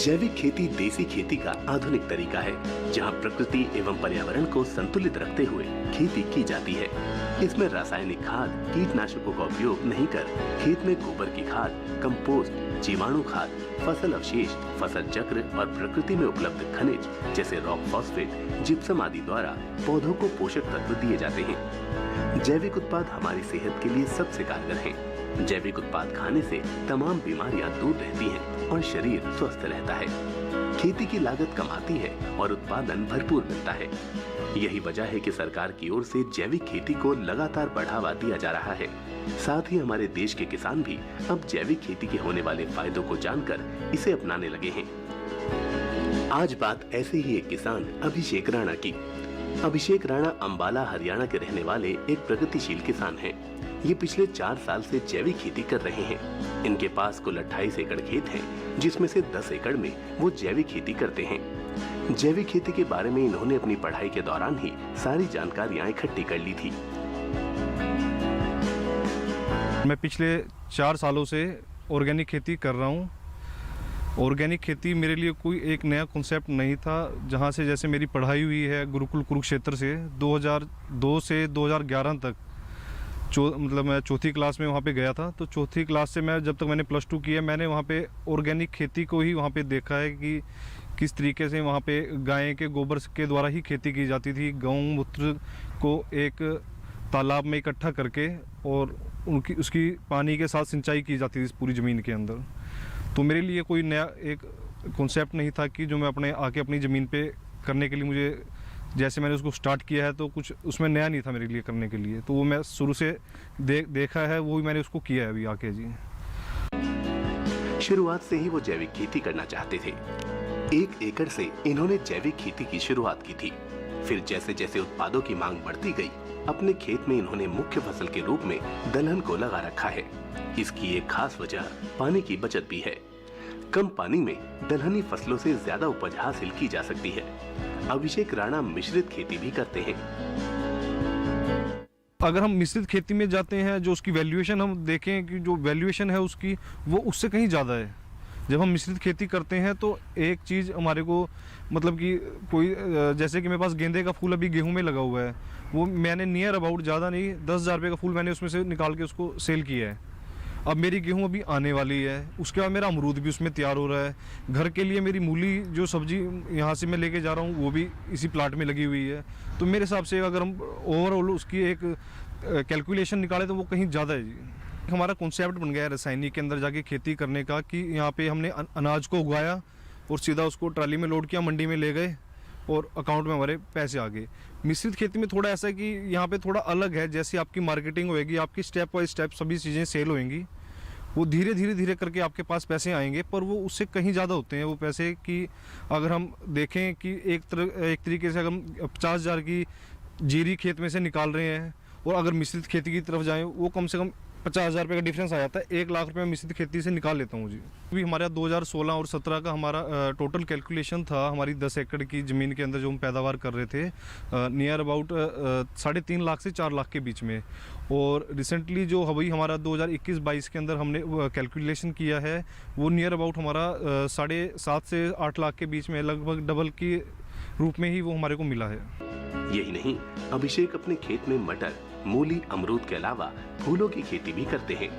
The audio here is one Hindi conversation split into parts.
जैविक खेती देसी खेती का आधुनिक तरीका है, जहां प्रकृति एवं पर्यावरण को संतुलित रखते हुए खेती की जाती है। इसमें रासायनिक खाद, कीटनाशकों का उपयोग नहीं कर खेत में गोबर की खाद, कंपोस्ट, जीवाणु खाद, फसल अवशेष, फसल चक्र और प्रकृति में उपलब्ध खनिज जैसे रॉक फॉस्फेट, जिप्सम आदि द्वारा पौधों को पोषक तत्व दिए जाते हैं। जैविक उत्पाद हमारी सेहत के लिए सबसे कारगर हैं। जैविक उत्पाद खाने से तमाम बीमारियां दूर रहती हैं और शरीर स्वस्थ रहता है। खेती की लागत कम आती है और उत्पादन भरपूर मिलता है। यही वजह है कि सरकार की ओर से जैविक खेती को लगातार बढ़ावा दिया जा रहा है। साथ ही हमारे देश के किसान भी अब जैविक खेती के होने वाले फायदों को जानकर इसे अपनाने लगे हैं। आज बात ऐसे ही एक किसान अभिषेक राणा की। अभिषेक राणा अंबाला हरियाणा के रहने वाले एक प्रगतिशील किसान हैं। ये पिछले 4 साल से जैविक खेती कर रहे हैं। इनके पास कुल 28 एकड़ खेत है, जिसमें से 10 एकड़ में वो जैविक खेती करते हैं। जैविक खेती के बारे में इन्होंने अपनी पढ़ाई के दौरान ही सारी जानकारियां इकट्ठी कर ली थी। मैं पिछले 4 सालों से ऑर्गेनिक खेती कर रहा हूँ। ऑर्गेनिक खेती मेरे लिए कोई एक नया कॉन्सेप्ट नहीं था। जहाँ से जैसे मेरी पढ़ाई हुई है गुरुकुल कुरुक्षेत्र से 2002 से 2011 तक, मतलब मैं चौथी क्लास में वहाँ पे गया था। तो चौथी क्लास से मैं जब तक मैंने +2 किया, मैंने वहाँ पे ऑर्गेनिक खेती को ही वहाँ पे देखा है कि किस तरीके से वहाँ पे गाय के गोबर के द्वारा ही खेती की जाती थी। गौमूत्र को एक तालाब में इकट्ठा करके और उसकी पानी के साथ सिंचाई की जाती थी पूरी ज़मीन के अंदर। तो मेरे लिए कोई नया एक कॉन्सेप्ट नहीं था कि जो मैं अपनी ज़मीन पे करने के लिए, मुझे जैसे मैंने उसको स्टार्ट किया है तो कुछ उसमें नया नहीं था मेरे लिए करने के लिए। तो वो मैं शुरू से देखा है, वो भी मैंने उसको किया है अभी आके जी। शुरुआत से ही वो जैविक खेती करना चाहते थे। 1 एकड़ से इन्होंने जैविक खेती की शुरुआत की थी। फिर जैसे जैसे उत्पादों की मांग बढ़ती गई, अपने खेत में इन्होंने मुख्य फसल के रूप में दलहन को लगा रखा है। इसकी एक खास वजह पानी की बचत भी है। कम पानी में दलहनी फसलों से ज्यादा उपज हासिल की जा सकती है। अभिषेक राणा मिश्रित खेती भी करते हैं। अगर हम मिश्रित खेती में जाते हैं, जो उसकी वैल्यूएशन हम देखें कि जो वैल्यूएशन है उसकी, वो उससे कहीं ज़्यादा है। जब हम मिश्रित खेती करते हैं तो एक चीज़ हमारे को, मतलब कि कोई जैसे कि मेरे पास गेंदे का फूल अभी गेहूं में लगा हुआ है, वो मैंने नियर अबाउट ज़्यादा नहीं 10,000 रुपये का फूल मैंने उसमें से निकाल के उसको सेल किया है। अब मेरी गेहूं अभी आने वाली है, उसके बाद मेरा अमरूद भी उसमें तैयार हो रहा है। घर के लिए मेरी मूली जो सब्जी यहाँ से मैं लेके जा रहा हूँ, वो भी इसी प्लाट में लगी हुई है। तो मेरे हिसाब से अगर हम ओवरऑल उसकी एक कैलकुलेशन निकालें तो वो कहीं ज़्यादा है जी। हमारा कॉन्सेप्ट बन गया है रासायनिक के अंदर जाके खेती करने का, कि यहाँ पे हमने अनाज को उगाया और सीधा उसको ट्राली में लोड किया, मंडी में ले गए और अकाउंट में हमारे पैसे आ गए। मिश्रित खेती में थोड़ा ऐसा है कि यहाँ पे थोड़ा अलग है। जैसे आपकी मार्केटिंग होएगी, आपकी स्टेप बाय स्टेप सभी चीज़ें सेल होएंगी, वो धीरे धीरे करके आपके पास पैसे आएंगे, पर वो उससे कहीं ज़्यादा होते हैं वो पैसे। कि अगर हम देखें कि एक तरीके से अगर हम 50,000 की जीरी खेत में से निकाल रहे हैं और अगर मिश्रित खेती की तरफ जाएँ, वो कम से कम 50,000 रुपये का डिफरेंस आ जाता है। 1 लाख रुपये मिश्रित खेती से निकाल लेता हूँ जी। अभी हमारा 2016 और 17 का हमारा टोटल कैलकुलेशन था हमारी 10 एकड़ की ज़मीन के अंदर जो हम पैदावार कर रहे थे, नियर अबाउट 3.5 लाख से 4 लाख के बीच में। और रिसेंटली जो अभी हमारा 2021-22 के अंदर हमने कैलकुलेशन किया है, वो नियर अबाउट हमारा 7.5 से 8 लाख के बीच में, लगभग डबल के रूप में ही वो हमारे को मिला है। यही नहीं, अभिषेक अपने खेत में मटर, मूली, अमरूद के अलावा फूलों की खेती भी करते हैं।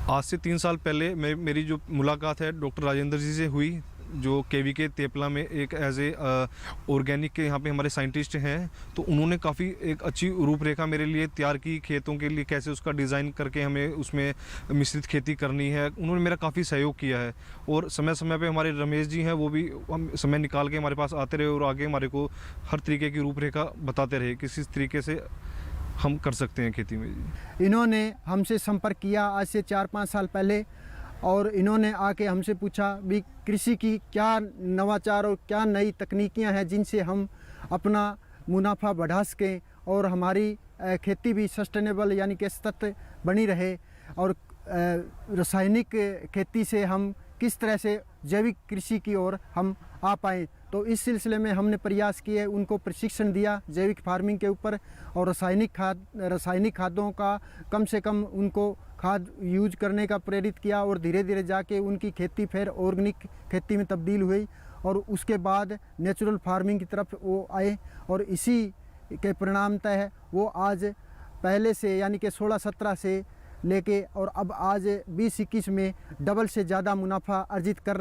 आज से 3 साल पहले मेरी जो मुलाकात है डॉक्टर राजेंद्र जी से हुई, जो केवीके तेपला में एक एज ए ऑर्गेनिक के यहाँ पे हमारे साइंटिस्ट हैं। तो उन्होंने काफ़ी एक अच्छी रूपरेखा मेरे लिए तैयार की, खेतों के लिए कैसे उसका डिज़ाइन करके हमें उसमें मिश्रित खेती करनी है। उन्होंने मेरा काफ़ी सहयोग किया है। और समय समय पे हमारे रमेश जी हैं, वो भी हम समय निकाल के हमारे पास आते रहे और आगे हमारे को हर तरीके की रूपरेखा बताते रहे, किस तरीके से हम कर सकते हैं खेती में जी। इन्होंने हमसे संपर्क किया आज से 4-5 साल पहले, और इन्होंने आके हमसे पूछा भी कृषि की क्या नवाचार और क्या नई तकनीकियां हैं जिनसे हम अपना मुनाफा बढ़ा सकें और हमारी खेती भी सस्टेनेबल यानी कि सतत बनी रहे, और रासायनिक खेती से हम किस तरह से जैविक कृषि की ओर हम आ पाएँ। तो इस सिलसिले में हमने प्रयास किए, उनको प्रशिक्षण दिया जैविक फार्मिंग के ऊपर, और रासायनिक खादों का कम से कम उनको खाद यूज करने का प्रेरित किया, और धीरे धीरे जाके उनकी खेती फिर ऑर्गेनिक खेती में तब्दील हुई, और उसके बाद नेचुरल फार्मिंग की तरफ वो आए, और इसी के परिणामतः वो आज पहले से यानी कि 16-17 से लेके और अब आज 20-21 में डबल से ज़्यादा मुनाफा अर्जित कर रहे